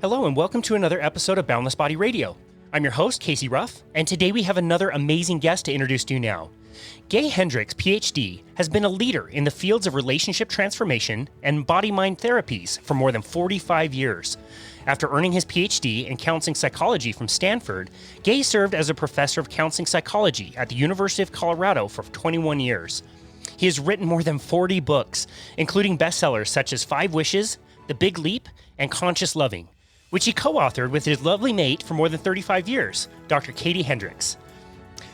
Hello and welcome to another episode of Boundless Body Radio. I'm your host, Casey Ruff, and today we have another amazing guest to introduce to you now. Gay Hendricks, PhD, has been a leader in the fields of relationship transformation and body-mind therapies for more than 45 years. After earning his PhD in counseling psychology from Stanford, Gay served as a professor of counseling psychology at the University of Colorado for 21 years. He has written more than 40 books, including bestsellers such as 5 Wishes, The Big Leap, and Conscious Loving, which he co-authored with his lovely mate for more than 35 years, Dr. Katie Hendricks.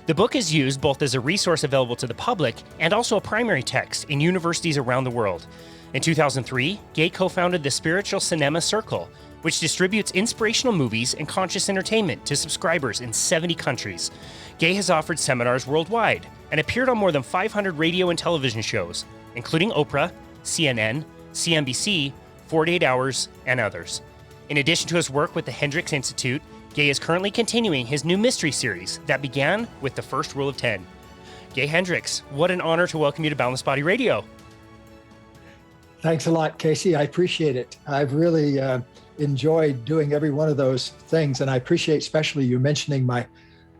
The book is used both as a resource available to the public and also a primary text in universities around the world. In 2003, Gay co-founded the Spiritual Cinema Circle, which distributes inspirational movies and conscious entertainment to subscribers in 70 countries. Gay has offered seminars worldwide and appeared on more than 500 radio and television shows, including Oprah, CNN, CNBC, 48 Hours, and others. In addition to his work with the Hendricks Institute, Gay is currently continuing his new mystery series that began with the first rule of 10. Gay Hendricks, what an honor to welcome you to Boundless Body Radio. Thanks a lot, Casey. I appreciate it. I've really enjoyed doing every one of those things, and I appreciate especially you mentioning my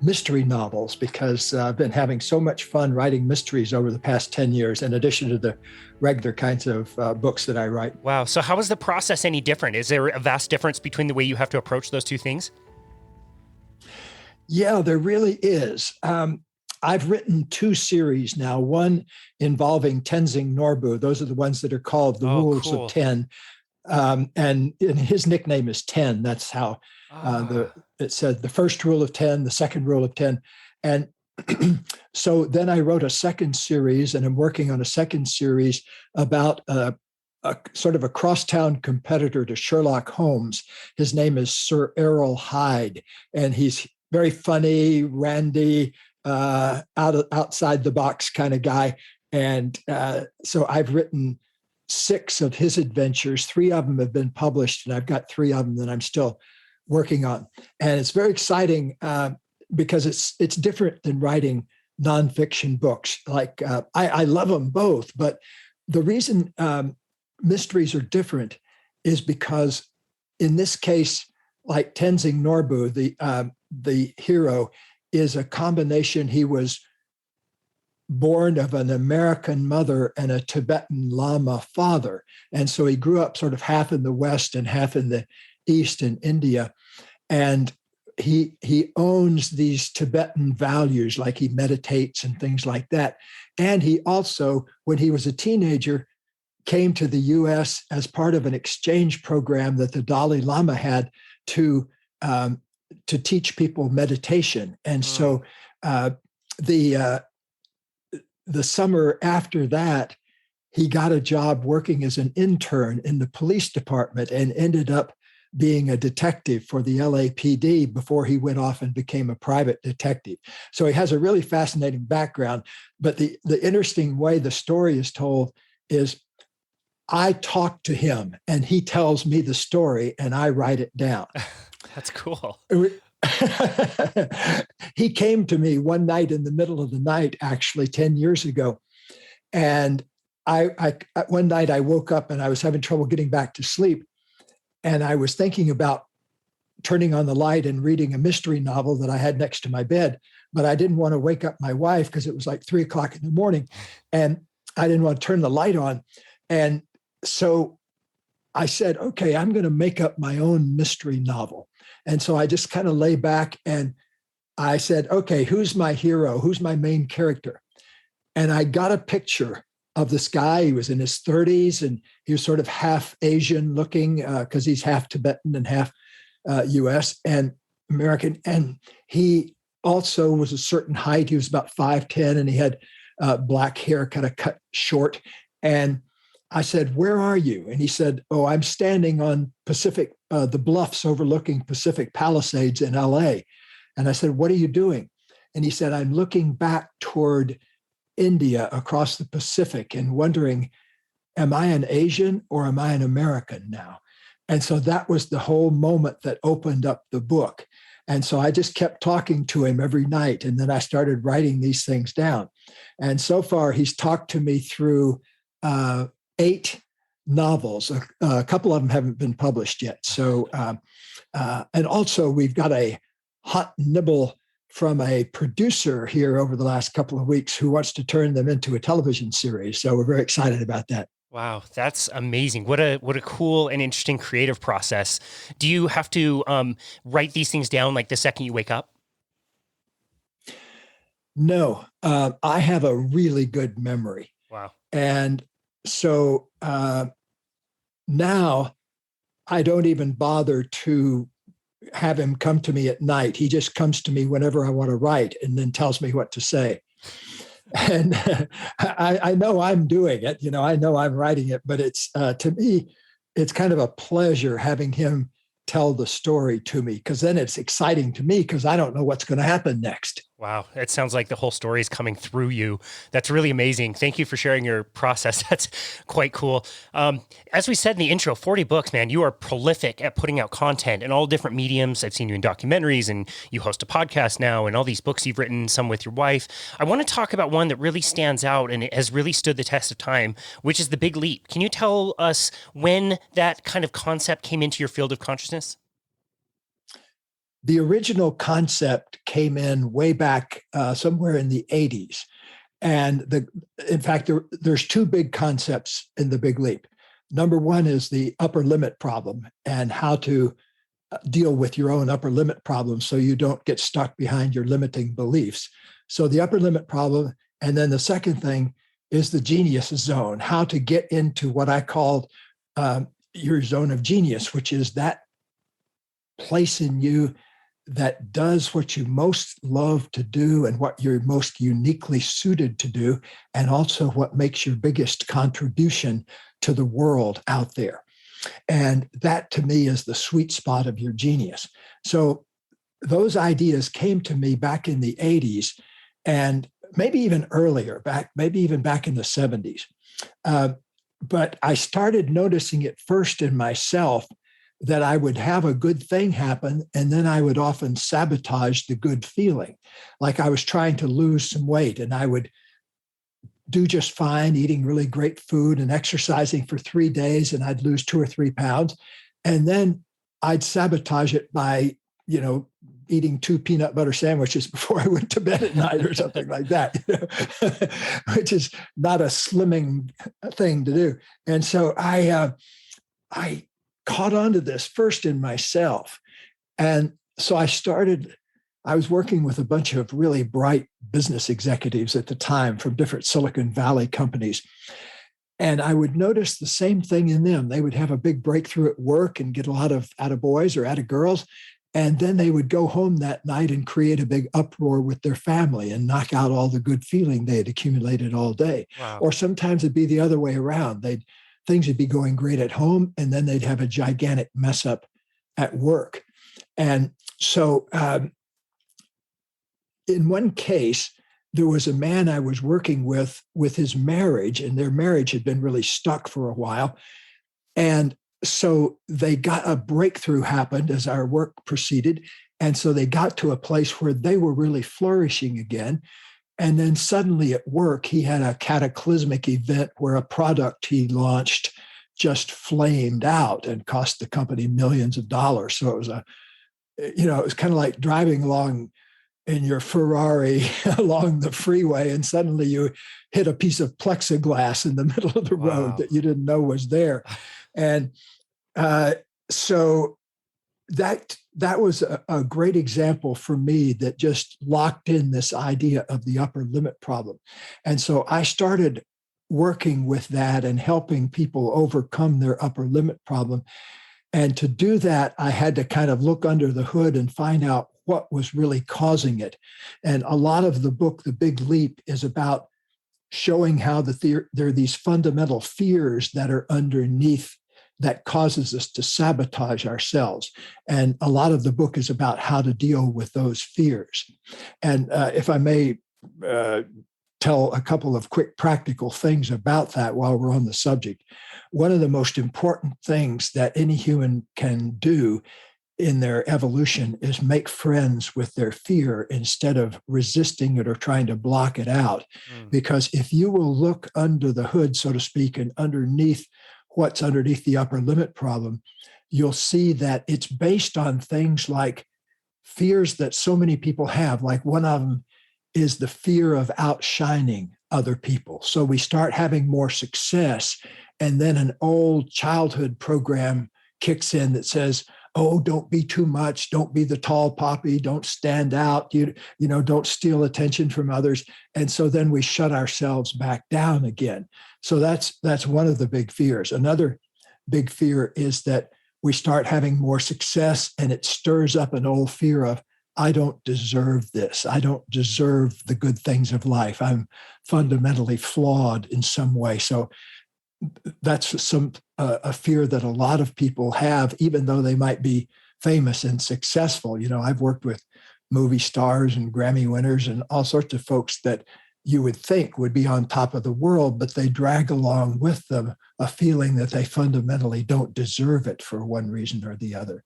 mystery novels, because I've been having so much fun writing mysteries over the past 10 years, in addition to the regular kinds of books that I write. Wow. So how is the process any different? Is there a vast difference between the way you have to approach those two things? Yeah, there really is. I've written 2 series now, one involving Tenzing Norbu. Those are the ones that are called the Rules cool. of 10. And his nickname is 10. That's how it said the first rule of 10, the second rule of 10. And so then I wrote a second series, and I'm working on a second series about a sort of a crosstown competitor to Sherlock Holmes. His name is Sir Errol Hyde, and he's very funny, randy, outside the box kind of guy. And so I've written 6 of his adventures. 3 of them have been published, and I've got 3 of them that I'm still working on. And it's very exciting because it's different than writing nonfiction books. Like I love them both, but the reason mysteries are different is because in this case, like Tenzing Norbu, the hero, is a combination. He was born of an American mother and a Tibetan Lama father. And so he grew up sort of half in the West and half in the East in India. And he owns these Tibetan values, like he meditates and things like that. And he also, when he was a teenager, came to the US as part of an exchange program that the Dalai Lama had to teach people meditation. And so the summer after that, he got a job working as an intern in the police department and ended up being a detective for the LAPD before he went off and became a private detective. So he has a really fascinating background. But the interesting way the story is told is I talk to him and he tells me the story and I write it down. That's cool. He came to me one night in the middle of the night, actually 10 years ago. And I one night I woke up and I was having trouble getting back to sleep. And I was thinking about turning on the light and reading a mystery novel that I had next to my bed, but I didn't want to wake up my wife because it was like 3 o'clock in the morning and I didn't want to turn the light on. And so I said, okay, I'm going to make up my own mystery novel. And so I just kind of lay back and I said, okay, who's my hero? Who's my main character? And I got a picture of this guy. He was in his 30s and he was sort of half Asian looking because he's half Tibetan and half US and American. And he also was a certain height. He was about 5'10", and he had black hair kind of cut short. And I said, where are you? And he said, oh, I'm standing on the bluffs overlooking Pacific Palisades in LA. And I said, what are you doing? And he said, I'm looking back toward India across the Pacific and wondering, am I an Asian or am I an American now? And so that was the whole moment that opened up the book. And so I just kept talking to him every night. And then I started writing these things down. And so far, he's talked to me through 8 novels. A couple of them haven't been published yet. So And also, we've got a hot nibble from a producer here over the last couple of weeks who wants to turn them into a television series. So we're very excited about that. Wow, that's amazing. What a cool and interesting creative process. Do you have to write these things down like the second you wake up? No, I have a really good memory. Wow. And so now I don't even bother to have him come to me at night. He just comes to me whenever I want to write and then tells me what to say. And I know I'm doing it, I know I'm writing it, but it's to me, it's kind of a pleasure having him tell the story to me, because then it's exciting to me because I don't know what's going to happen next. Wow. It sounds like the whole story is coming through you. That's really amazing. Thank you for sharing your process. That's quite cool. As we said in the intro, 40 books, man, you are prolific at putting out content in all different mediums. I've seen you in documentaries, and you host a podcast now, and all these books you've written, some with your wife. I want to talk about one that really stands out and it has really stood the test of time, which is The Big Leap. Can you tell us when that kind of concept came into your field of consciousness? The original concept came in way back somewhere in the 80s. And in fact, there's two big concepts in The Big Leap. Number one is the upper limit problem and how to deal with your own upper limit problem so you don't get stuck behind your limiting beliefs. So the upper limit problem. And then the second thing is the genius zone, how to get into what I called your zone of genius, which is that place in you that does what you most love to do and what you're most uniquely suited to do, and also what makes your biggest contribution to the world out there. And that, to me, is the sweet spot of your genius. So those ideas came to me back in the 80s, and maybe even earlier, maybe even back in the 70s. But I started noticing it first in myself, that I would have a good thing happen, and then I would often sabotage the good feeling. Like I was trying to lose some weight, and I would do just fine, eating really great food and exercising for 3 days, and I'd lose 2 or 3 pounds. And then I'd sabotage it by, eating 2 peanut butter sandwiches before I went to bed at night or something like that, which is not a slimming thing to do. And so I caught on to this first in myself. And so I was working with a bunch of really bright business executives at the time from different Silicon Valley companies. And I would notice the same thing in them. They would have a big breakthrough at work and get a lot of attaboys or attagirls. And then they would go home that night and create a big uproar with their family and knock out all the good feeling they had accumulated all day. Wow. Or sometimes it'd be the other way around. Things would be going great at home, and then they'd have a gigantic mess up at work. And so in one case, there was a man I was working with his marriage, and their marriage had been really stuck for a while. And so they got a breakthrough happened as our work proceeded. And so they got to a place where they were really flourishing again. And then suddenly at work, he had a cataclysmic event where a product he launched just flamed out and cost the company millions of dollars. So it was it was kind of like driving along in your Ferrari along the freeway, and suddenly you hit a piece of plexiglass in the middle of the road that you didn't know was there. And so that was a great example for me that just locked in this idea of the upper limit problem. And so I started working with that and helping people overcome their upper limit problem. And to do that, I had to kind of look under the hood and find out what was really causing it. And a lot of the book, The Big Leap, is about showing how there are these fundamental fears that are underneath that causes us to sabotage ourselves. And a lot of the book is about how to deal with those fears. And if I may tell a couple of quick practical things about that while we're on the subject. One of the most important things that any human can do in their evolution is make friends with their fear instead of resisting it or trying to block it out. Because if you will look under the hood, so to speak, and underneath what's underneath the upper limit problem, you'll see that it's based on things like fears that so many people have. Like one of them is the fear of outshining other people. So we start having more success, and then an old childhood program kicks in that says, oh, don't be too much, don't be the tall poppy, don't stand out, don't steal attention from others. And so then we shut ourselves back down again. So that's one of the big fears. Another big fear is that we start having more success, and it stirs up an old fear of, I don't deserve this. I don't deserve the good things of life. I'm fundamentally flawed in some way. So that's a fear that a lot of people have, even though they might be famous and successful. I've worked with movie stars and Grammy winners and all sorts of folks that you would think would be on top of the world, but they drag along with them a feeling that they fundamentally don't deserve it for one reason or the other.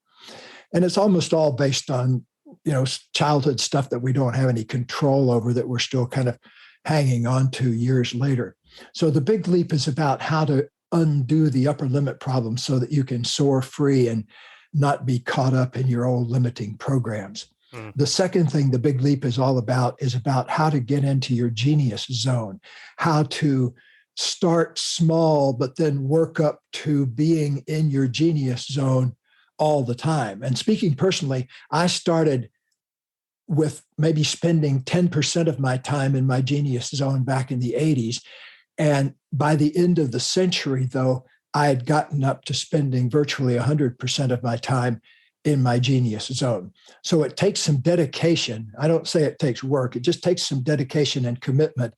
And it's almost all based on, childhood stuff that we don't have any control over, that we're still kind of hanging on to years later. So the big leap is about how to undo the upper limit problem so that you can soar free and not be caught up in your old limiting programs. The second thing the big leap is about how to get into your genius zone, how to start small, but then work up to being in your genius zone all the time. And speaking personally, I started with maybe spending 10% of my time in my genius zone back in the 80s. And by the end of the century, though, I had gotten up to spending virtually 100% of my time in my genius zone. So it takes some dedication. I don't say it takes work. It just takes some dedication and commitment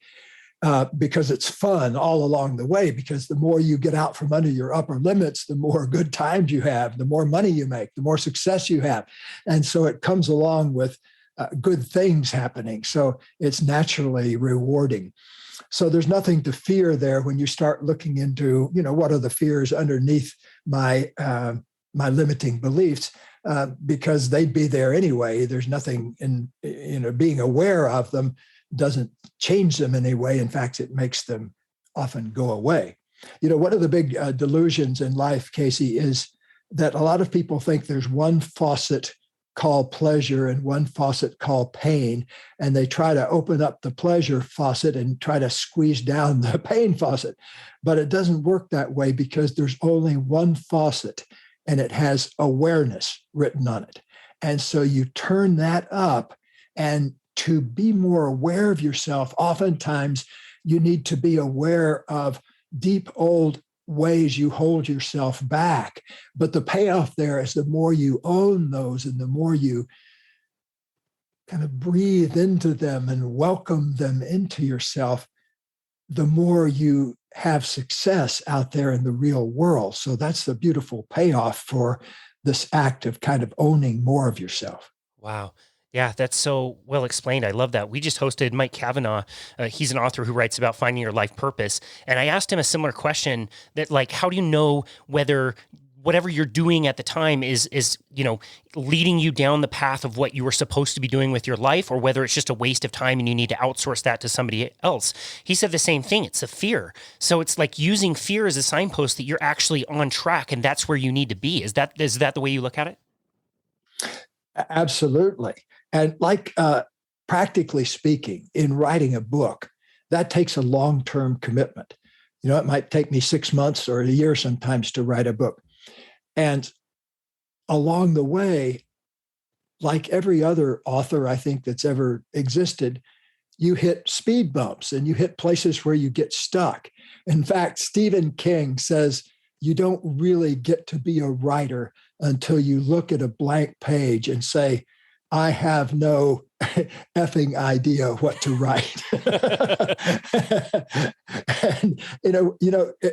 because it's fun all along the way, because the more you get out from under your upper limits, the more good times you have, the more money you make, the more success you have. And so it comes along with good things happening. So it's naturally rewarding. So there's nothing to fear there when you start looking into, what are the fears underneath my limiting beliefs, because they'd be there anyway. There's nothing in, being aware of them doesn't change them in any way. In fact, it makes them often go away. One of the big delusions in life, Casey, is that a lot of people think there's one faucet called pleasure and one faucet called pain, and they try to open up the pleasure faucet and try to squeeze down the pain faucet. But it doesn't work that way, because there's only one faucet, and it has awareness written on it. And so you turn that up, and to be more aware of yourself, oftentimes you need to be aware of deep old ways you hold yourself back. But the payoff there is the more you own those and the more you kind of breathe into them and welcome them into yourself, the more you have success out there in the real world. So that's the beautiful payoff for this act of kind of owning more of yourself. Wow. Yeah, that's so well explained. I love that. We just hosted Mike Kavanagh. He's an author who writes about finding your life purpose. And I asked him a similar question that, like, how do you know whether whatever you're doing at the time is leading you down the path of what you were supposed to be doing with your life, or whether it's just a waste of time and you need to outsource that to somebody else? He said the same thing. It's a fear. So it's like using fear as a signpost that you're actually on track and that's where you need to be. Is that the way you look at it? Absolutely. And practically speaking, in writing a book, that takes a long-term commitment. It might take me 6 months or a year sometimes to write a book. And along the way, like every other author, I think, that's ever existed, you hit speed bumps and you hit places where you get stuck. In fact, Stephen King says you don't really get to be a writer until you look at a blank page and say, I have no effing idea what to write. And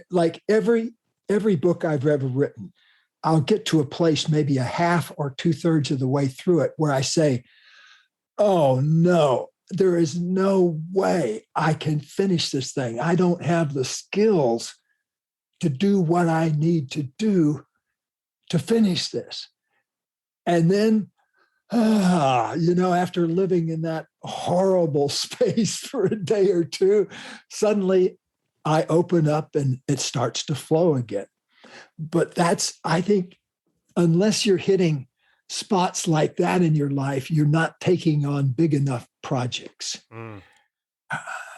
like every book I've ever written, I'll get to a place maybe a half or 2/3 of the way through it where I say, oh no, there is no way I can finish this thing. I don't have the skills to do what I need to do to finish this. And then, after living in that horrible space for a day or two, suddenly I open up and it starts to flow again. But I think unless you're hitting spots like that in your life, you're not taking on big enough projects.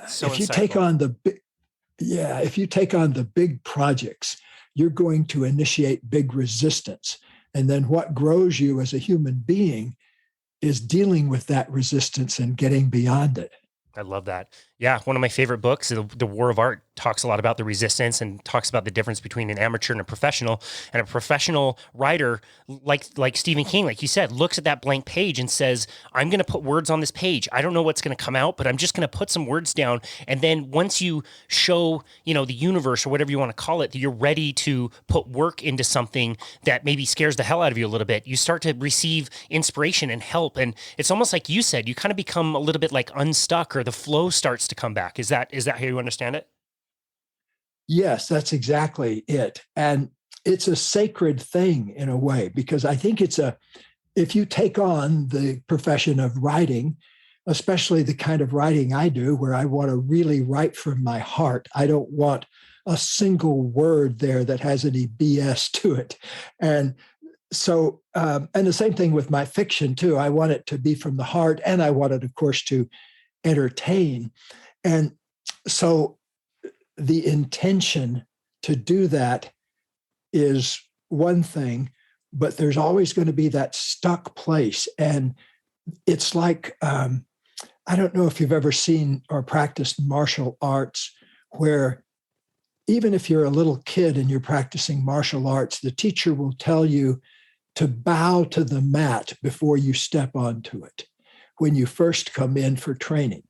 So if you insightful. take on the big, if you take on the big projects, you're going to initiate big resistance. And then what grows you as a human being is dealing with that resistance and getting beyond it. I love that. Yeah, one of my favorite books, The War of Art, talks a lot about the resistance and talks about the difference between an amateur and a professional. And a professional writer, like Stephen King, like you said, looks at that blank page and says, I'm going to put words on this page. I don't know what's going to come out, but I'm just going to put some words down. And then once you show, the universe or whatever you want to call it, that you're ready to put work into something that maybe scares the hell out of you a little bit, you start to receive inspiration and help. And it's almost like you said, you kind of become a little bit like unstuck, or the flow starts to come back. Is that how you understand it? Yes, that's exactly it. And it's a sacred thing in a way, because I think if you take on the profession of writing, especially the kind of writing I do, where I want to really write from my heart, I don't want a single word there that has any BS to it. And so, and the same thing with my fiction too. I want it to be from the heart, and I want it, of course, to entertain. And so the intention to do that is one thing, but there's always going to be that stuck place. And it's like, I don't know if you've ever seen or practiced martial arts, where even if you're a little kid and you're practicing martial arts, the teacher will tell you to bow to the mat before you step onto it when you first come in for training.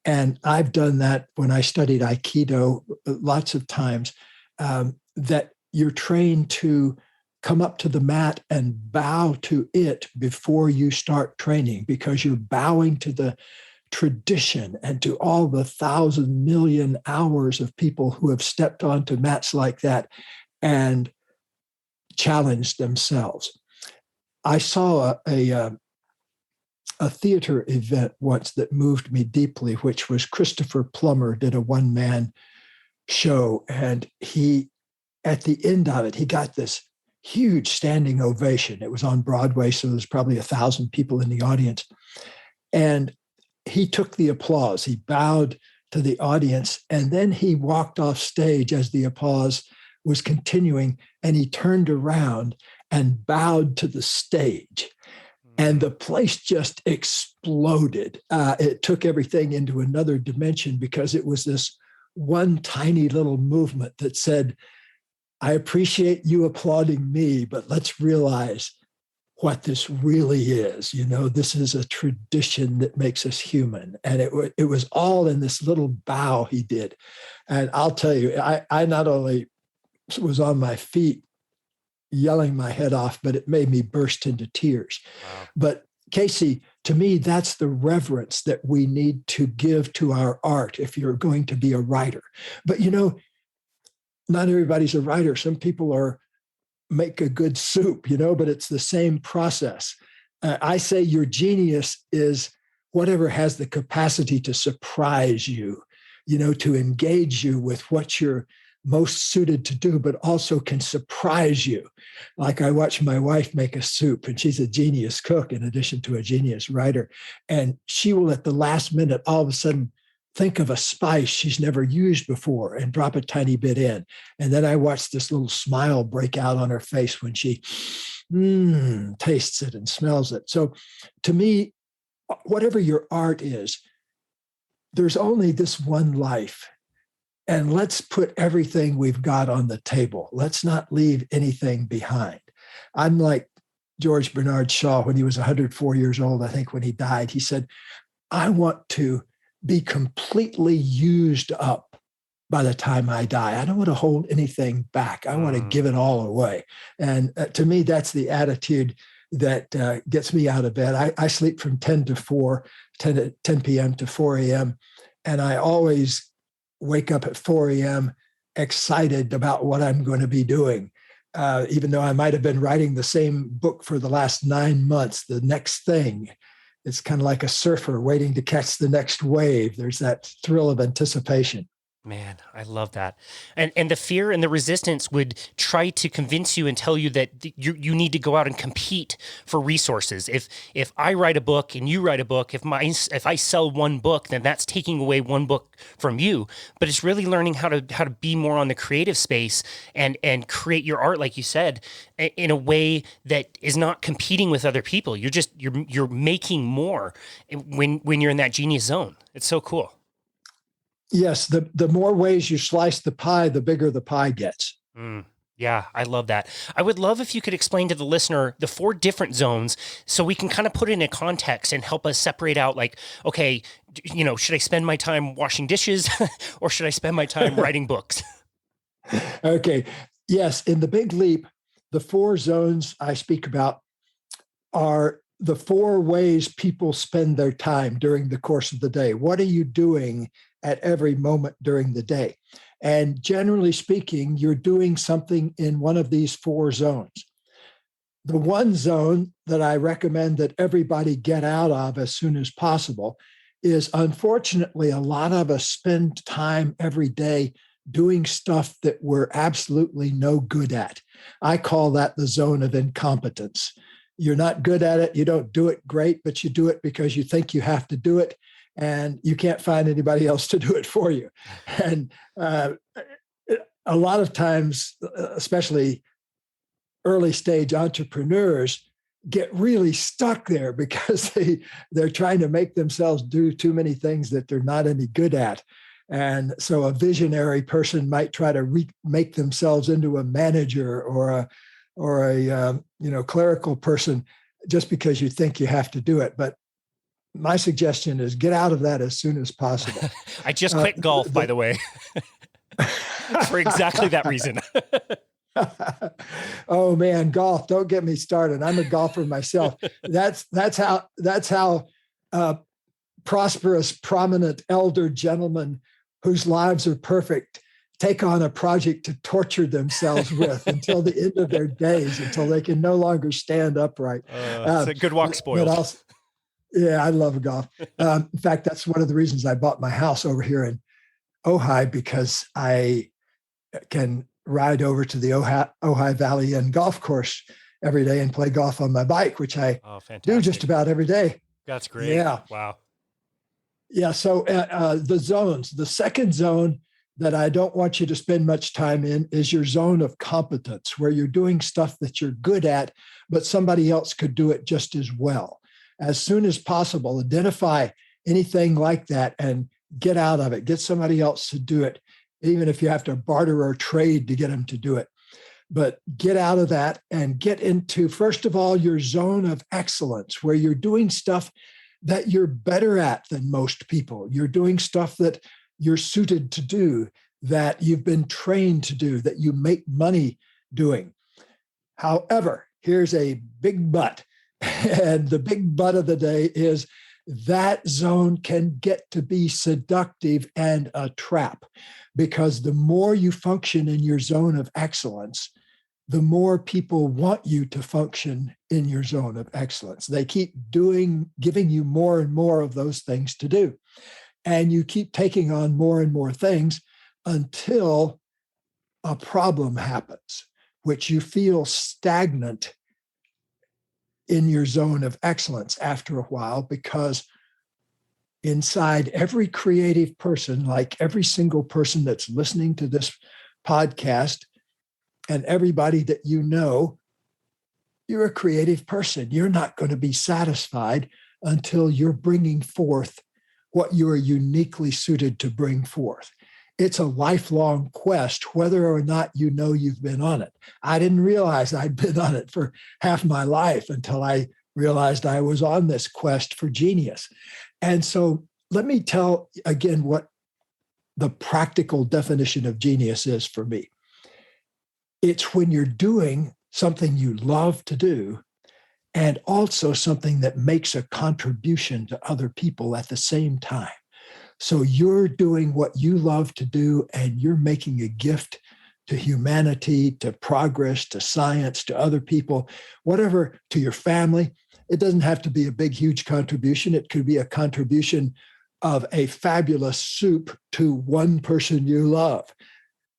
And I've done that when I studied Aikido lots of times, that you're trained to come up to the mat and bow to it before you start training, because you're bowing to the tradition and to all the 1,000 million hours of people who have stepped onto mats like that and challenged themselves. I saw a theater event once that moved me deeply, which was Christopher Plummer did a one-man show. And at the end of it, he got this huge standing ovation. It was on Broadway, so there's probably 1,000 people in the audience. And he took the applause. He bowed to the audience, and then he walked off stage as the applause was continuing, and he turned around and bowed to the stage. And the place just exploded. It took everything into another dimension, because it was this one tiny little movement that said, I appreciate you applauding me, but let's realize what this really is. This is a tradition that makes us human. And it was all in this little bow he did. And I'll tell you, I not only was on my feet yelling my head off, but it made me burst into tears. Wow. But Casey, to me, that's the reverence that we need to give to our art if you're going to be a writer. But not everybody's a writer. Some people make a good soup, but it's the same process. I say your genius is whatever has the capacity to surprise you, to engage you with what you're most suited to do, but also can surprise you. Like I watch my wife make a soup, and she's a genius cook in addition to a genius writer. And she will at the last minute, all of a sudden, think of a spice she's never used before and drop a tiny bit in. And then I watch this little smile break out on her face when she tastes it and smells it. So to me, whatever your art is, there's only this one life. And let's put everything we've got on the table. Let's not leave anything behind. I'm like George Bernard Shaw when he was 104 years old, I think, when he died. He said, I want to be completely used up by the time I die. I don't want to hold anything back. I want to give it all away. And to me, that's the attitude that gets me out of bed. I sleep from 10 to 4, 10 p.m. to 4 a.m. And I always wake up at 4 a.m. excited about what I'm going to be doing. Even though I might have been writing the same book for the last 9 months, the next thing, it's kind of like a surfer waiting to catch the next wave. There's that thrill of anticipation. Man, I love that. And the fear and the resistance would try to convince you and tell you that you need to go out and compete for resources. If I write a book and you write a book, if I sell one book, then that's taking away one book from you. But it's really learning how to be more on the creative space and create your art, like you said, in a way that is not competing with other people. You're making more when you're in that genius zone. It's so cool. Yes, the more ways you slice the pie, the bigger the pie gets. Yeah, I love that. I would love if you could explain to the listener the 4 different zones so we can kind of put it in a context and help us separate out like, okay, should I spend my time washing dishes or should I spend my time writing books? Okay. Yes, in the Big Leap, the 4 zones I speak about are the 4 ways people spend their time during the course of the day. What are you doing at every moment during the day? And generally speaking, you're doing something in one of these 4 zones. The one zone that I recommend that everybody get out of as soon as possible is, unfortunately, a lot of us spend time every day doing stuff that we're absolutely no good at. I call that the zone of incompetence. You're not good at it. You don't do it great, but you do it because you think you have to do it, and you can't find anybody else to do it for you. And a lot of times, especially early stage entrepreneurs, get really stuck there because they're trying to make themselves do too many things that they're not any good at. And so a visionary person might try to make themselves into a manager or a clerical person just because you think you have to do it. But my suggestion is get out of that as soon as possible. I just quit golf, by the way, for exactly that reason. Oh man, golf! Don't get me started. I'm a golfer myself. That's how prosperous, prominent elder gentlemen whose lives are perfect take on a project to torture themselves with until the end of their days, until they can no longer stand upright. It's a good walk spoiled. Yeah, I love golf. In fact, that's one of the reasons I bought my house over here in Ojai, because I can ride over to the Ojai Valley and golf course every day and play golf on my bike, which I do just about every day. That's great. Yeah. Wow. Yeah. So the zones, the second zone that I don't want you to spend much time in is your zone of competence, where you're doing stuff that you're good at, but somebody else could do it just as well. As soon as possible, identify anything like that and get out of it. Get somebody else to do it, even if you have to barter or trade to get them to do it. But get out of that and get into, first of all, your zone of excellence, where you're doing stuff that you're better at than most people. You're doing stuff that you're suited to do, that you've been trained to do, that you make money doing. However, here's a big but. And the big but of the day is that zone can get to be seductive and a trap, because the more you function in your zone of excellence, the more people want you to function in your zone of excellence. They keep giving you more and more of those things to do. And you keep taking on more and more things until a problem happens, which you feel stagnant in your zone of excellence after a while, because inside every creative person, like every single person that's listening to this podcast and everybody that you know, you're a creative person. You're not going to be satisfied until you're bringing forth what you are uniquely suited to bring forth. It's a lifelong quest, whether or not you know you've been on it. I didn't realize I'd been on it for half my life until I realized I was on this quest for genius. And so let me tell again what the practical definition of genius is for me. It's when you're doing something you love to do, and also something that makes a contribution to other people at the same time. So you're doing what you love to do, and you're making a gift to humanity, to progress, to science, to other people, whatever, to your family. It doesn't have to be a big, huge contribution. It could be a contribution of a fabulous soup to one person you love.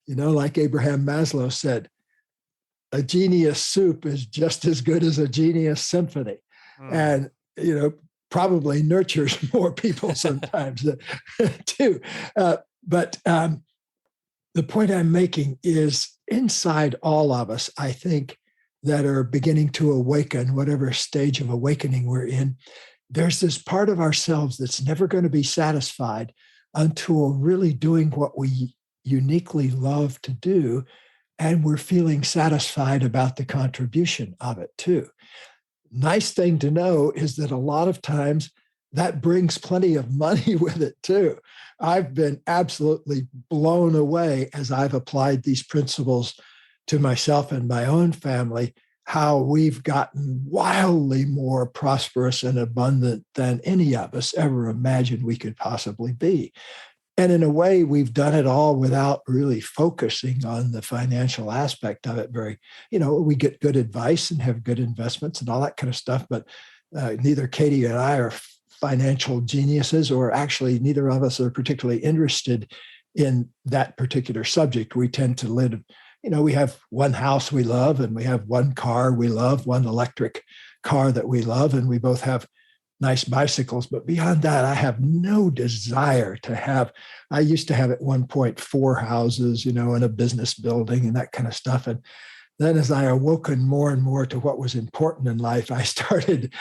Like Abraham Maslow said, a genius soup is just as good as a genius symphony. And, probably nurtures more people sometimes too. But the point I'm making is inside all of us, I think, that are beginning to awaken, whatever stage of awakening we're in, there's this part of ourselves that's never going to be satisfied until we're really doing what we uniquely love to do. And we're feeling satisfied about the contribution of it too. Nice thing to know is that a lot of times that brings plenty of money with it too. I've been absolutely blown away as I've applied these principles to myself and my own family, how we've gotten wildly more prosperous and abundant than any of us ever imagined we could possibly be. And in a way, we've done it all without really focusing on the financial aspect of it. We get good advice and have good investments and all that kind of stuff, but neither Katie and I are financial geniuses, or actually neither of us are particularly interested in that particular subject. We tend to live, we have one house we love, and we have one car we love, one electric car that we love, and we both have nice bicycles. But beyond that, I have no desire to have, I used to have at one point 4 houses, in a business building and that kind of stuff. And then as I awoken more and more to what was important in life, I started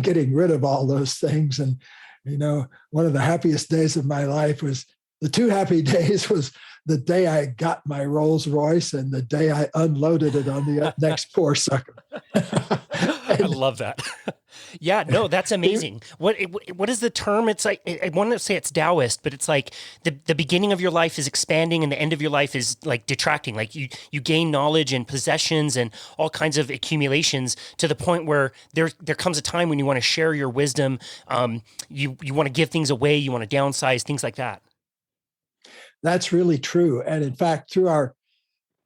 getting rid of all those things. And, one of the happiest days of my life was, the 2 happy days was the day I got my Rolls Royce and the day I unloaded it on the next poor sucker. I love that. Yeah, no, that's amazing. What is the term? It's like, I want to say it's Taoist, but it's like the beginning of your life is expanding and the end of your life is like detracting. Like you gain knowledge and possessions and all kinds of accumulations to the point where there comes a time when you want to share your wisdom. You want to give things away. You want to downsize, things like that. That's really true. And in fact, through our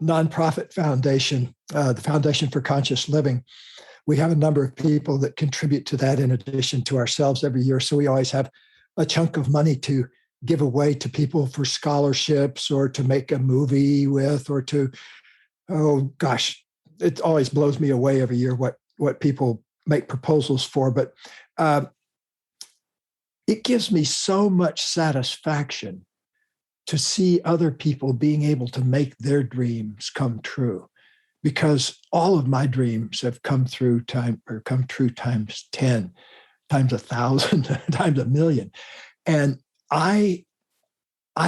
nonprofit foundation, the Foundation for Conscious Living, we have a number of people that contribute to that in addition to ourselves every year. So we always have a chunk of money to give away to people for scholarships or to make a movie with, or to, oh gosh, it always blows me away every year what people make proposals for. But it gives me so much satisfaction to see other people being able to make their dreams come true, because all of my dreams have come true times 10, times 1,000, times 1,000,000. And I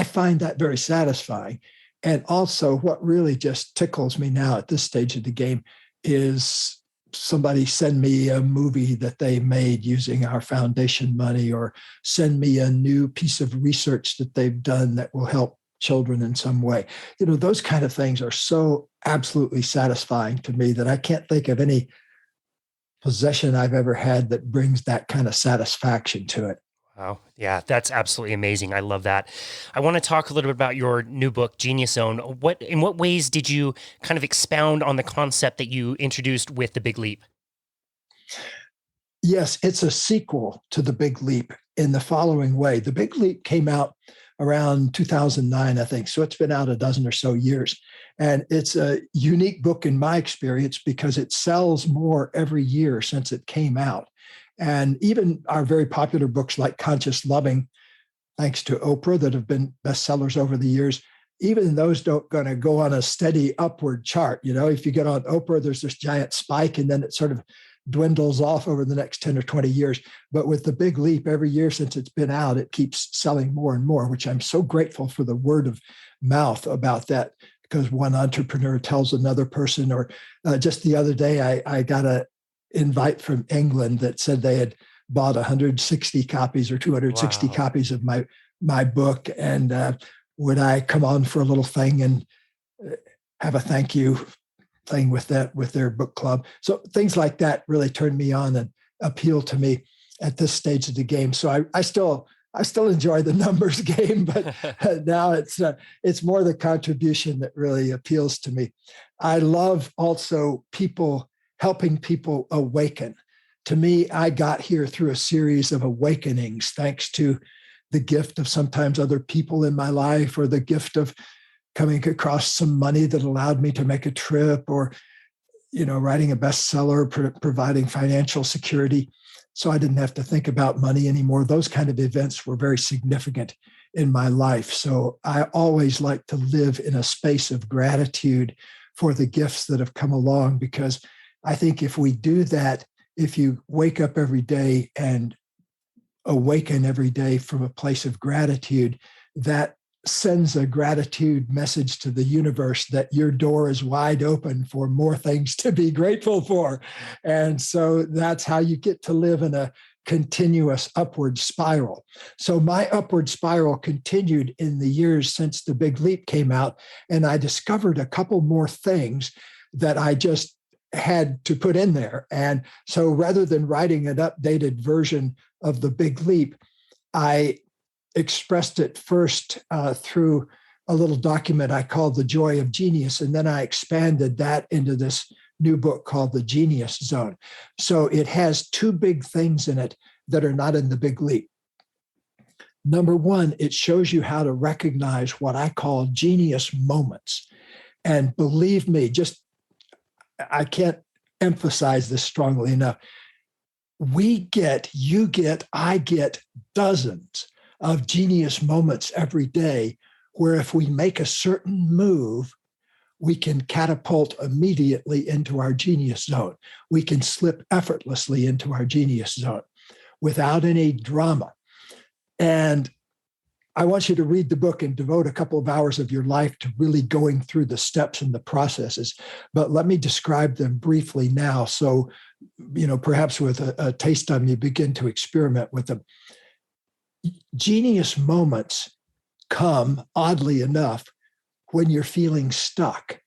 find that very satisfying. And also what really just tickles me now at this stage of the game is somebody send me a movie that they made using our foundation money, or send me a new piece of research that they've done that will help children in some way. Those kind of things are so absolutely satisfying to me that I can't think of any possession I've ever had that brings that kind of satisfaction to it. Wow. Yeah, that's absolutely amazing. I love that. I want to talk a little bit about your new book, Genius Zone. In what ways did you kind of expound on the concept that you introduced with The Big Leap? Yes, it's a sequel to The Big Leap in the following way. The Big Leap came out around 2009, I think. So it's been out a dozen or so years. And it's a unique book in my experience because it sells more every year since it came out. And even our very popular books like Conscious Loving, thanks to Oprah, that have been bestsellers over the years, even those don't going to go on a steady upward chart. If you get on Oprah, there's this giant spike and then it sort of dwindles off over the next 10 or 20 years. But with The Big Leap, every year since it's been out, it keeps selling more and more, which I'm so grateful for the word of mouth about that, because one entrepreneur tells another person. Or just the other day, I got an invite from England that said they had bought 160 copies or 260 copies of my book. And would I come on for a little thing and have a thank you thing with their book club? So things like that really turned me on and appeal to me at this stage of the game. So I still enjoy the numbers game, but now it's more the contribution that really appeals to me. I love also helping people awaken. To me, I got here through a series of awakenings, thanks to the gift of sometimes other people in my life, or the gift of coming across some money that allowed me to make a trip, or, writing a bestseller, providing financial security. So I didn't have to think about money anymore. Those kind of events were very significant in my life. So I always like to live in a space of gratitude for the gifts that have come along, because I think if we do that, if you wake up every day and awaken every day from a place of gratitude, that sends a gratitude message to the universe that your door is wide open for more things to be grateful for. And so that's how you get to live in a continuous upward spiral. So my upward spiral continued in the years since The Big Leap came out, and I discovered a couple more things that I just had to put in there. And so rather than writing an updated version of The Big Leap, I expressed it first through a little document I called The Joy of Genius, and then I expanded that into this new book called The Genius Zone. So it has two big things in it that are not in The Big Leap. Number one, it shows you how to recognize what I call genius moments. And believe me, I can't emphasize this strongly enough. I get dozens of genius moments every day, where if we make a certain move, we can catapult immediately into our genius zone. We can slip effortlessly into our genius zone without any drama. And I want you to read the book and devote a couple of hours of your life to really going through the steps and the processes. But let me describe them briefly now. So, perhaps with a taste of them, you begin to experiment with them. Genius moments come, oddly enough, when you're feeling stuck.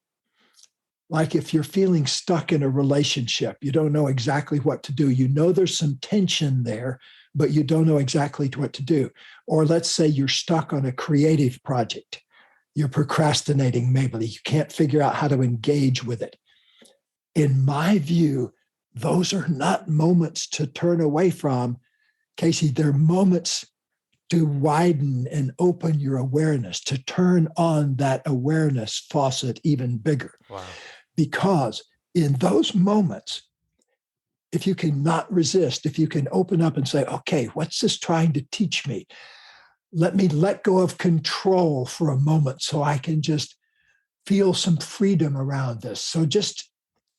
Like if you're feeling stuck in a relationship, you don't know exactly what to do. There's some tension there, but you don't know exactly what to do. Or let's say you're stuck on a creative project. You're procrastinating, maybe. You can't figure out how to engage with it. In my view, those are not moments to turn away from, Casey. They're moments to widen and open your awareness, to turn on that awareness faucet even bigger. Wow. Because in those moments, if you can not resist, if you can open up and say, okay, what's this trying to teach me? Let me let go of control for a moment so I can just feel some freedom around this. So just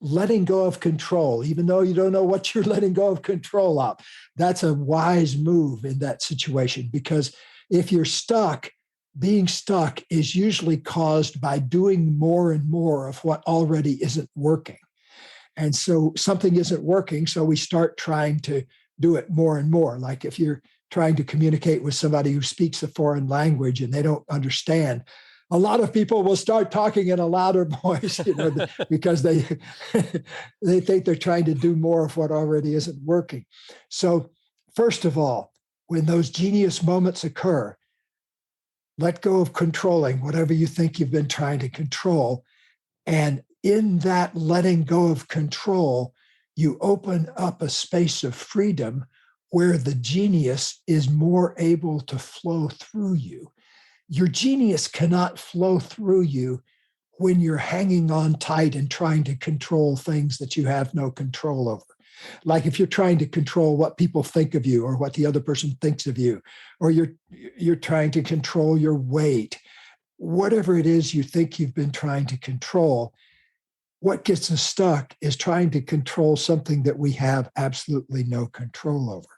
letting go of control, even though you don't know what you're letting go of control of. That's a wise move in that situation, because if you're stuck, being stuck is usually caused by doing more and more of what already isn't working. And so something isn't working, so we start trying to do it more and more. Like if you're trying to communicate with somebody who speaks a foreign language and they don't understand, a lot of people will start talking in a louder voice, because they think they're trying to do more of what already isn't working. So first of all, when those genius moments occur, let go of controlling whatever you think you've been trying to control. And in that letting go of control, you open up a space of freedom where the genius is more able to flow through you. Your genius cannot flow through you when you're hanging on tight and trying to control things that you have no control over. Like if you're trying to control what people think of you or what the other person thinks of you, or you're trying to control your weight, whatever it is you think you've been trying to control, what gets us stuck is trying to control something that we have absolutely no control over.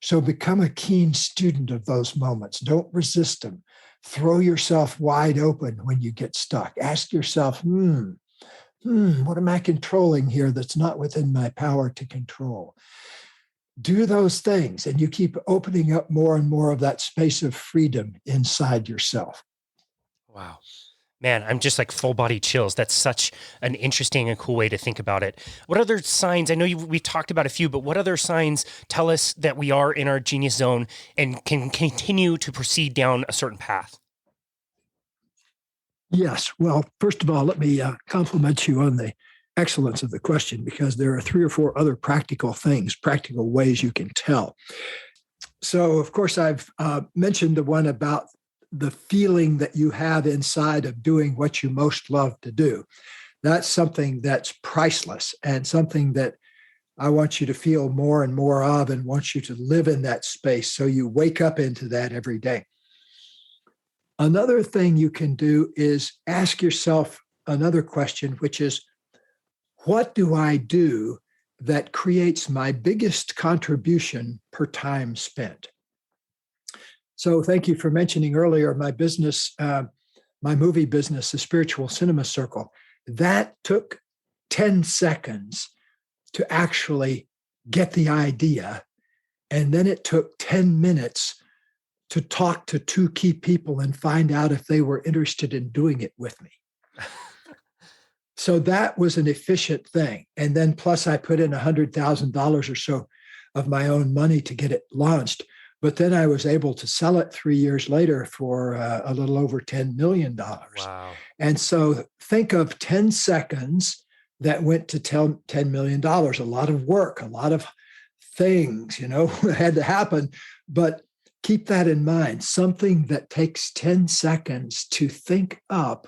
So become a keen student of those moments. Don't resist them. Throw yourself wide open when you get stuck. Ask yourself, what am I controlling here that's not within my power to control? Do those things, and you keep opening up more and more of that space of freedom inside yourself. Wow. Man, I'm just like full body chills. That's such an interesting and cool way to think about it. What other signs, I know we've talked about a few, but what other signs tell us that we are in our genius zone and can continue to proceed down a certain path? Yes. Well, first of all, let me compliment you on the excellence of the question, because there are 3 or 4 other practical ways you can tell. So, of course, I've mentioned the one about the feeling that you have inside of doing what you most love to do. That's something that's priceless and something that I want you to feel more and more of and want you to live in that space so you wake up into that every day. Another thing you can do is ask yourself another question, which is, what do I do that creates my biggest contribution per time spent? So thank you for mentioning earlier my business, my movie business, the Spiritual Cinema Circle. That took 10 seconds to actually get the idea. And then it took 10 minutes to talk to two key people and find out if they were interested in doing it with me. So that was an efficient thing. And then plus I put in $100,000 or so of my own money to get it launched. But then I was able to sell it 3 years later for a little over $10 million. Wow. And so think of 10 seconds that went to $10 million, a lot of work, a lot of things, had to happen. But keep that in mind. Something that takes 10 seconds to think up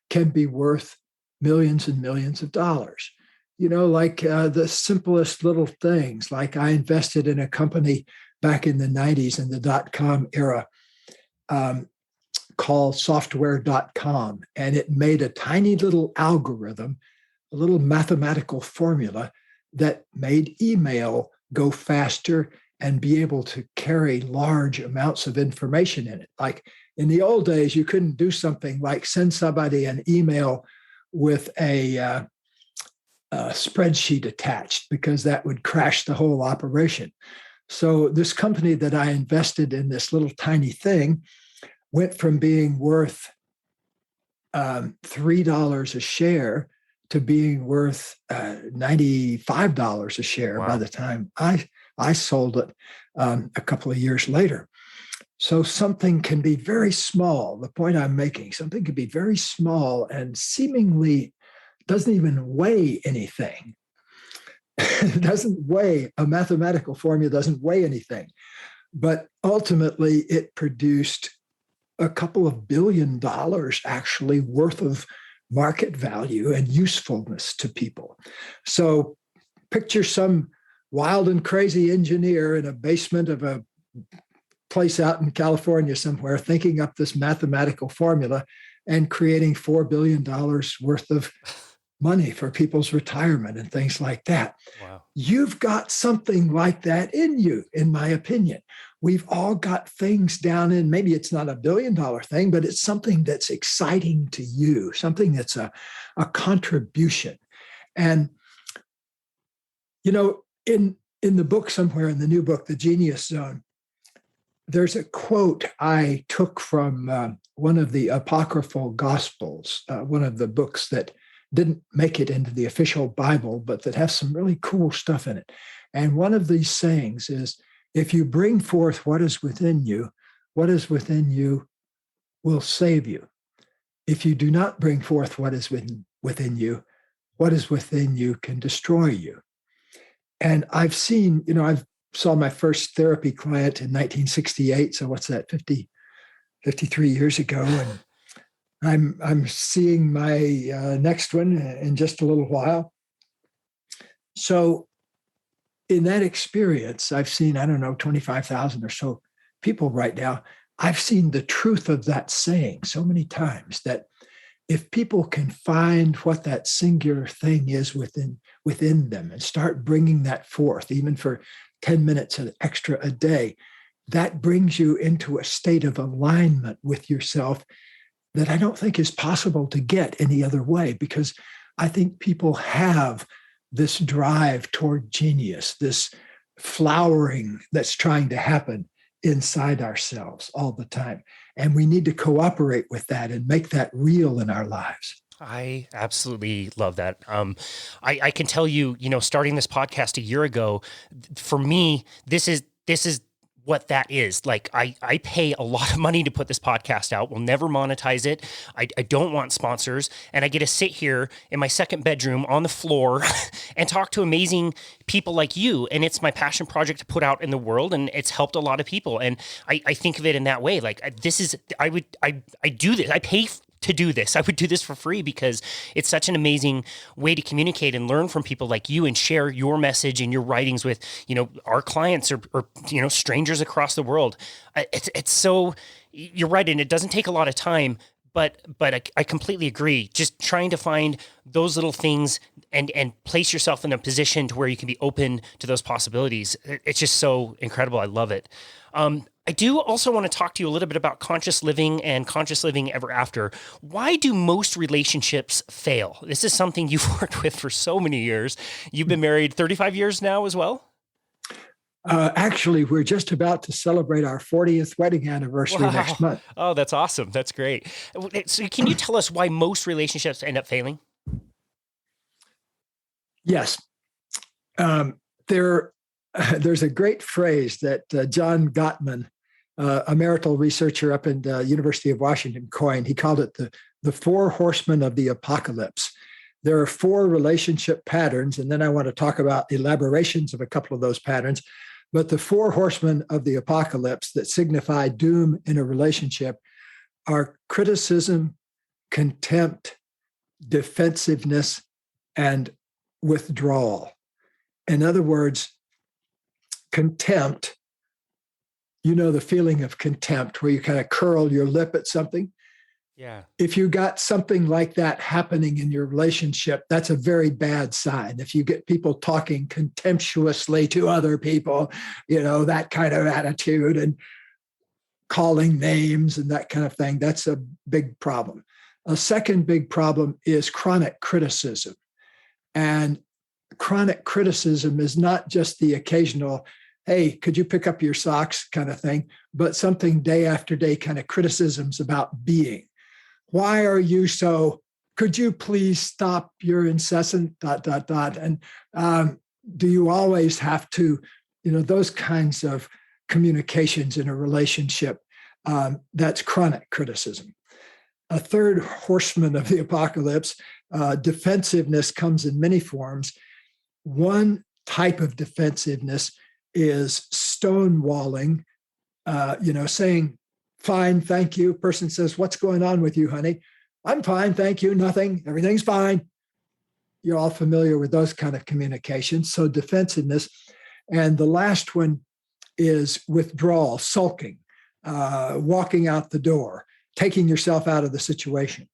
can be worth millions and millions of dollars. Like the simplest little things, like I invested in a company back in the 90s in the .com era called software.com. And it made a tiny little algorithm, a little mathematical formula that made email go faster and be able to carry large amounts of information in it. Like in the old days, you couldn't do something like send somebody an email with a spreadsheet attached because that would crash the whole operation. So this company that I invested in, this little tiny thing, went from being worth $3 a share to being worth $95 a share. Wow. By the time I sold it a couple of years later. So something can be very small. The point I'm making, something can be very small and seemingly doesn't even weigh anything. It doesn't weigh, a mathematical formula doesn't weigh anything. But ultimately, it produced a couple of $1 billion actually worth of market value and usefulness to people. So picture some wild and crazy engineer in a basement of a place out in California somewhere thinking up this mathematical formula and creating $4 billion worth of money for people's retirement and things like that. Wow. You've got something like that in you, in my opinion. We've all got things down in, maybe it's not $1 billion thing, but it's something that's exciting to you, something that's a contribution. And, in the book somewhere, in the new book, The Genius Zone, there's a quote I took from one of the apocryphal Gospels, one of the books that didn't make it into the official Bible, but that has some really cool stuff in it. And one of these sayings is, if you bring forth what is within you will save you. If you do not bring forth what is within you, what is within you can destroy you. And I've seen, I've saw my first therapy client in 1968. So what's that, 53 years ago. And I'm seeing my next one in just a little while. So in that experience, I've seen, 25,000 or so people right now. I've seen the truth of that saying so many times that if people can find what that singular thing is within them and start bringing that forth, even for 10 minutes extra a day, that brings you into a state of alignment with yourself that I don't think is possible to get any other way, because I think people have this drive toward genius, this flowering that's trying to happen inside ourselves all the time. And we need to cooperate with that and make that real in our lives. I absolutely love that. I can tell you, starting this podcast a year ago, for me, this is what that is. Like I pay a lot of money to put this podcast out. We'll never monetize it. I don't want sponsors. And I get to sit here in my second bedroom on the floor and talk to amazing people like you. And it's my passion project to put out in the world. And it's helped a lot of people. And I think of it in that way. Like I do this. I pay to do this. I would do this for free because it's such an amazing way to communicate and learn from people like you and share your message and your writings with, our clients or strangers across the world. It's so, you're right. And it doesn't take a lot of time, but I completely agree. Just trying to find those little things and place yourself in a position to where you can be open to those possibilities. It's just so incredible. I love it. I do also want to talk to you a little bit about conscious living and conscious living ever after. Why do most relationships fail? This is something you've worked with for so many years. You've been married 35 years now as well? Actually, we're just about to celebrate our 40th wedding anniversary next month. Oh, that's awesome. That's great. So can you tell us why most relationships end up failing? Yes. There's a great phrase that John Gottman, a marital researcher up in the University of Washington, coined. He called it the four horsemen of the apocalypse. There are four relationship patterns, and then I want to talk about elaborations of a couple of those patterns. But the four horsemen of the apocalypse that signify doom in a relationship are criticism, contempt, defensiveness, and withdrawal. In other words, contempt, the feeling of contempt where you kind of curl your lip at something. Yeah. If you got something like that happening in your relationship, that's a very bad sign. If you get people talking contemptuously to other people, that kind of attitude and calling names and that kind of thing, that's a big problem. A second big problem is chronic criticism. And chronic criticism is not just the occasional, hey, could you pick up your socks kind of thing, but something day after day kind of criticisms about being. Why are you so, could you please stop your incessant ... And do you always have to, those kinds of communications in a relationship, that's chronic criticism. A third horseman of the apocalypse, defensiveness, comes in many forms. One type of defensiveness is stonewalling, saying, fine, thank you. Person says, what's going on with you, honey? I'm fine, thank you, nothing, everything's fine. You're all familiar with those kind of communications. So defensiveness. And the last one is withdrawal, sulking, walking out the door, taking yourself out of the situation.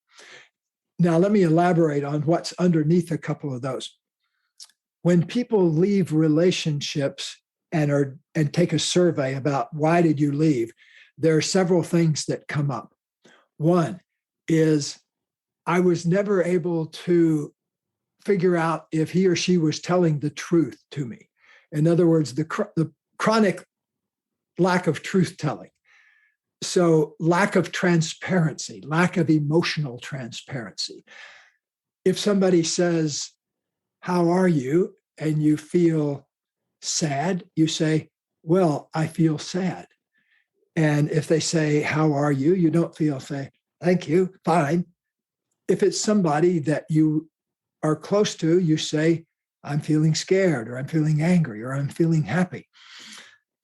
Now, let me elaborate on what's underneath a couple of those. When people leave relationships and take a survey about why did you leave, there are several things that come up. One is, I was never able to figure out if he or she was telling the truth to me. In other words, the chronic lack of truth telling. So lack of transparency, lack of emotional transparency. If somebody says, how are you? And you feel sad, you say, well, I feel sad. And if they say, how are you? You don't say, thank you, fine. If it's somebody that you are close to, you say, I'm feeling scared, or I'm feeling angry, or I'm feeling happy.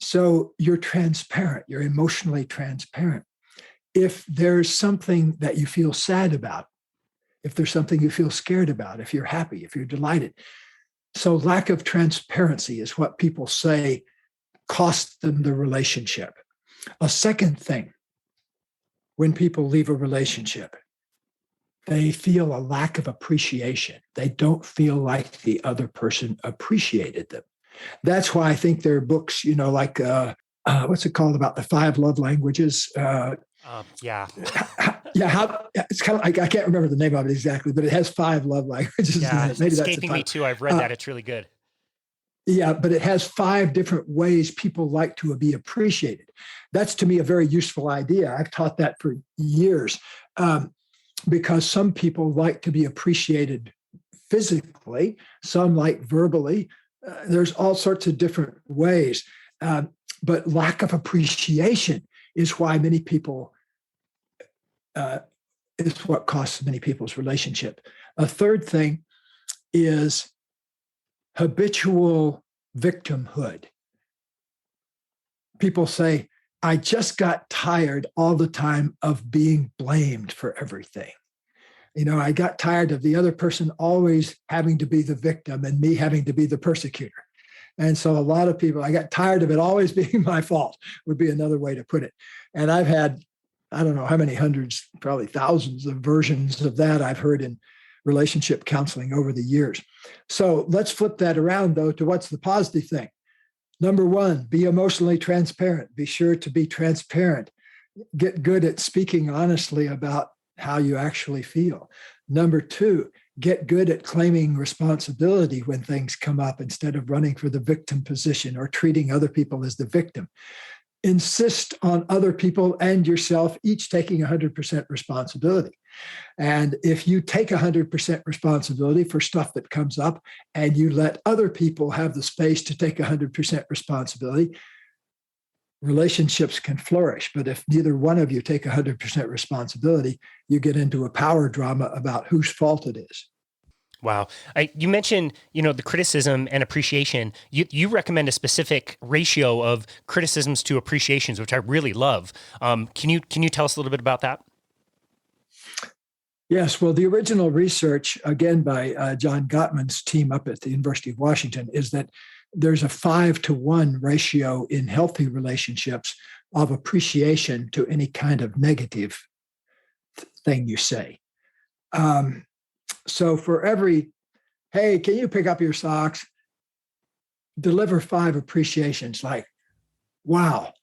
So you're transparent, you're emotionally transparent. If there's something that you feel sad about, if there's something you feel scared about, if you're happy, if you're delighted. So lack of transparency is what people say cost them the relationship. A second thing, when people leave a relationship, they feel a lack of appreciation. They don't feel like the other person appreciated them. That's why I think there are books, like, what's it called, about the 5 love languages? Yeah. It's kind of like, I can't remember the name of it exactly, but it has 5 love languages. Yeah, maybe it's escaping me too. I've read that. It's really good. Yeah, but it has 5 different ways people like to be appreciated. That's, to me, a very useful idea. I've taught that for years because some people like to be appreciated physically, some like verbally. There's all sorts of different ways. But lack of appreciation is why many people, is what costs many people's relationship. A third thing is habitual victimhood. People say, I just got tired all the time of being blamed for everything. I got tired of the other person always having to be the victim and me having to be the persecutor. And so a lot of people, I got tired of it always being my fault, would be another way to put it. And I've had, I don't know how many hundreds, probably thousands of versions of that I've heard in relationship counseling over the years. So let's flip that around, though, to what's the positive thing. Number one, be emotionally transparent. Be sure to be transparent. Get good at speaking honestly about how you actually feel. Number two, get good at claiming responsibility when things come up instead of running for the victim position or treating other people as the victim. Insist on other people and yourself each taking 100% responsibility. And if you take 100% responsibility for stuff that comes up and you let other people have the space to take 100% responsibility, relationships can flourish. But if neither one of you take 100% responsibility, you get into a power drama about whose fault it is. Wow. You mentioned, the criticism and appreciation. You recommend a specific ratio of criticisms to appreciations, which I really love. Can you tell us a little bit about that? Yes. Well, the original research, again, by John Gottman's team up at the University of Washington, is that there's a 5-to-1 ratio in healthy relationships of appreciation to any kind of negative thing you say. So for every, hey, can you pick up your socks? Deliver 5 appreciations like, wow,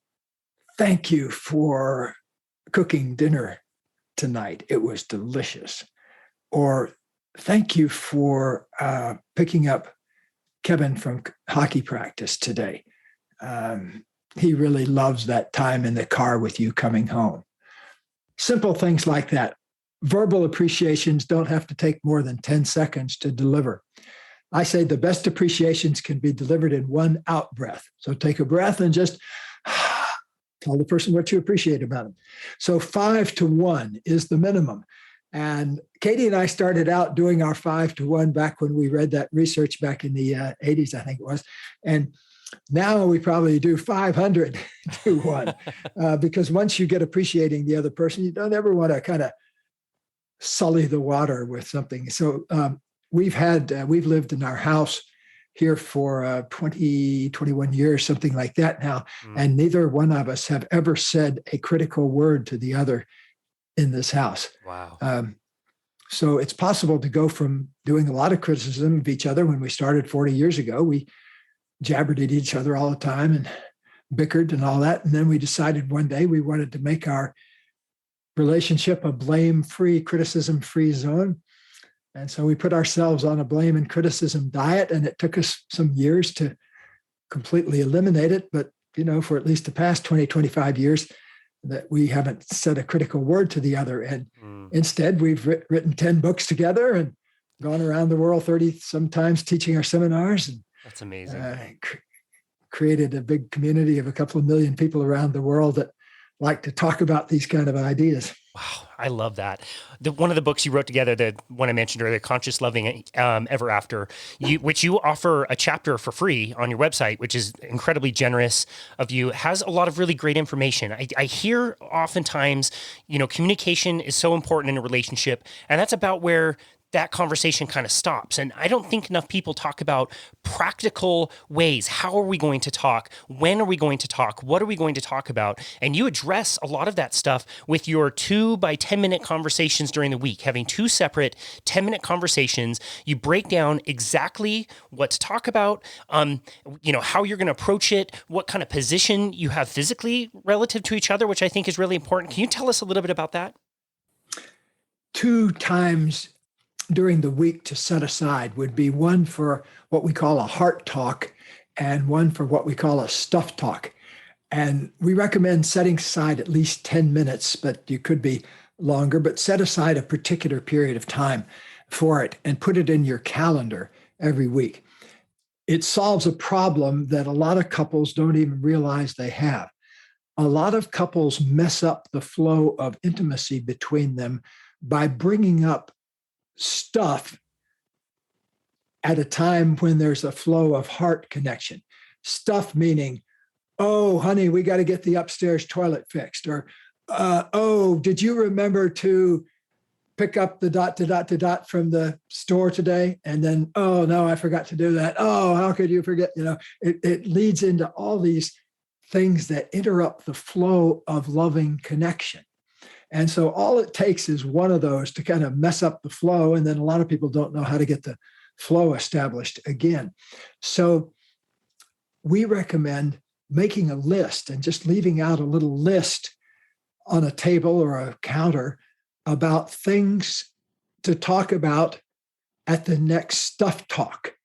thank you for cooking dinner tonight. It was delicious. Or thank you for picking up Kevin from hockey practice today. He really loves that time in the car with you coming home. Simple things like that. Verbal appreciations don't have to take more than 10 seconds to deliver. I say the best appreciations can be delivered in one out breath. So take a breath and just tell the person what you appreciate about them. So 5-to-1 is the minimum. And Katie and I started out doing our 5-to-1 back when we read that research back in the 80s, I think it was. And now we probably do 500-to-1 because once you get appreciating the other person, you don't ever want to kind of sully the water with something. So we've lived in our house here for 21 years, something like that now. And neither one of us have ever said a critical word to the other in this house. Wow. So it's possible to go from doing a lot of criticism of each other. When we started 40 years ago, we jabbered at each other all the time and bickered and all that. And then we decided one day we wanted to make our relationship a blame-free, criticism-free zone. And so we put ourselves on a blame and criticism diet, and it took us some years to completely eliminate it. But, for at least the past 20, 25 years, that we haven't said a critical word to the other. And instead, we've written 10 books together and gone around the world 30 sometimes teaching our seminars. And that's amazing. Created a big community of a couple of million people around the world that like to talk about these kind of ideas. Wow, I love that. One of the books you wrote together, the one I mentioned earlier, Conscious Loving Ever After, which you offer a chapter for free on your website, which is incredibly generous of you, has a lot of really great information. I hear oftentimes, communication is so important in a relationship, and that's about where that conversation kind of stops. And I don't think enough people talk about practical ways. How are we going to talk? When are we going to talk? What are we going to talk about? And you address a lot of that stuff with your 2 by 10-minute conversations during the week, having 2 separate 10-minute conversations. You break down exactly what to talk about, how you're going to approach it, what kind of position you have physically relative to each other, which I think is really important. Can you tell us a little bit about that? 2 times during the week to set aside would be one for what we call a heart talk and one for what we call a stuff talk. And we recommend setting aside at least 10 minutes, but you could be longer, but set aside a particular period of time for it and put it in your calendar every week. it solves a problem that a lot of couples don't even realize they have. A lot of couples mess up the flow of intimacy between them by bringing up stuff at a time when there's a flow of heart connection. Stuff meaning, oh, honey, we got to get the upstairs toilet fixed. Or, oh, did you remember to pick up the ... from the store today? And then, oh, no, I forgot to do that. Oh, how could you forget? It leads into all these things that interrupt the flow of loving connection. And so all it takes is one of those to kind of mess up the flow. And then a lot of people don't know how to get the flow established again. So we recommend making a list and just leaving out a little list on a table or a counter about things to talk about at the next stuff talk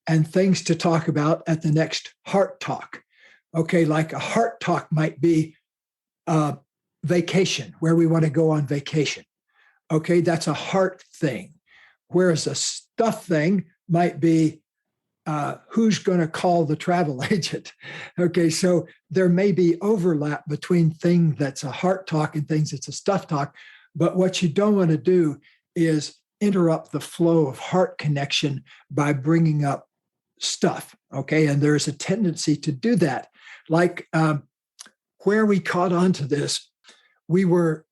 and things to talk about at the next heart talk. Okay, like a heart talk might be vacation, where we want to go on vacation. Okay, that's a heart thing. Whereas a stuff thing might be who's going to call the travel agent. Okay, so there may be overlap between things that's a heart talk and things that's a stuff talk. But what you don't want to do is interrupt the flow of heart connection by bringing up stuff. Okay, and there's a tendency to do that. Like where we caught on to this, we were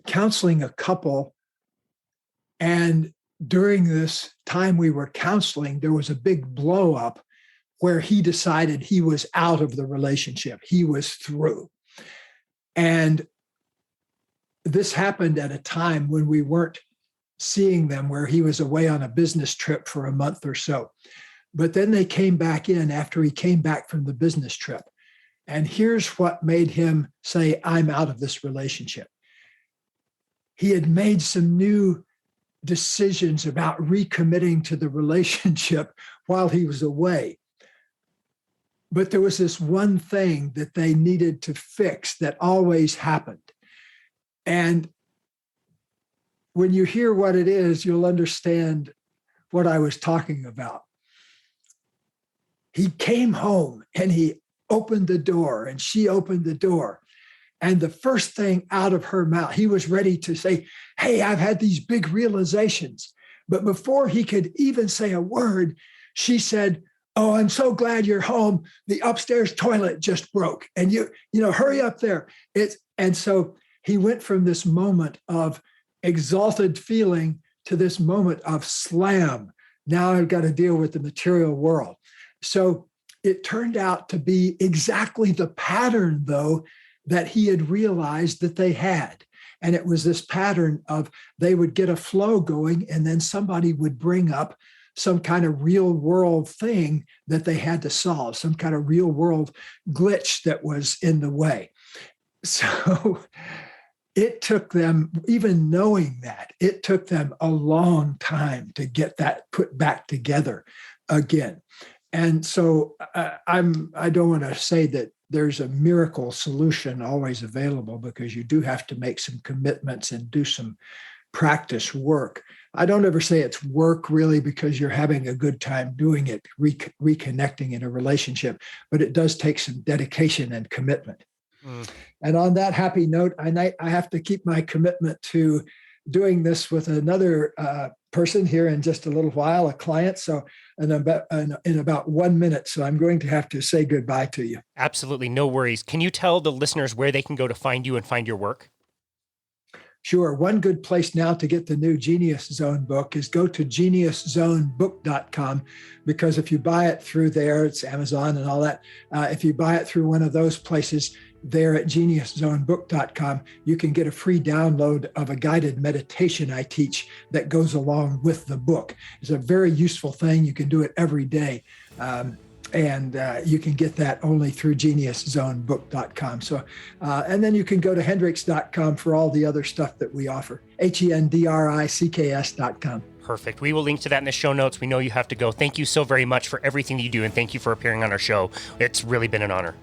counseling a couple, and during this time we were counseling, there was a big blow up where he decided he was out of the relationship. He was through. And this happened at a time when we weren't seeing them, where he was away on a business trip for a month or so. But then they came back in after he came back from the business trip. And here's what made him say, I'm out of this relationship. He had made some new decisions about recommitting to the relationship while he was away. But there was this one thing that they needed to fix that always happened. And when you hear what it is, you'll understand what I was talking about. He came home and he opened the door, and she opened the door. And the first thing out of her mouth, he was ready to say, hey, I've had these big realizations. But before he could even say a word, she said, oh, I'm so glad you're home. The upstairs toilet just broke. And you hurry up there. And so he went from this moment of exalted feeling to this moment of slam. Now I've got to deal with the material world. So it turned out to be exactly the pattern, though, that he had realized that they had. And it was this pattern of they would get a flow going, and then somebody would bring up some kind of real world thing that they had to solve, some kind of real world glitch that was in the way. So it took them, even knowing that, it took them a long time to get that put back together again. And so I don't want to say that there's a miracle solution always available, because you do have to make some commitments and do some practice work. I don't ever say it's work really, because you're having a good time doing it, reconnecting in a relationship, but it does take some dedication and commitment. And on that happy note, I have to keep my commitment to doing this with another person here in just a little while, a client. So in about 1 minute. So I'm going to have to say goodbye to you. Absolutely. No worries. Can you tell the listeners where they can go to find you and find your work? Sure. One good place now to get the new Genius Zone book is go to geniuszonebook.com, because if you buy it through there, it's Amazon and all that. If you buy it through one of those places there at geniuszonebook.com, you can get a free download of a guided meditation I teach that goes along with the book. It's a very useful thing. You can do it every day. And you can get that only through geniuszonebook.com. So, and then you can go to hendricks.com for all the other stuff that we offer, hendricks.com. Perfect. We will link to that in the show notes. We know you have to go. Thank you so very much for everything that you do, and thank you for appearing on our show. It's really been an honor.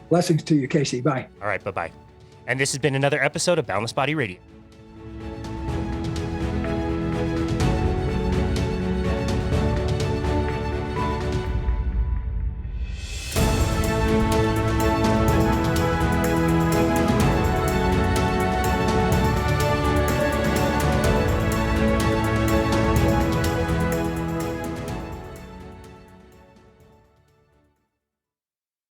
Blessings to you, Casey. Bye. All right, bye-bye. And this has been another episode of Boundless Body Radio.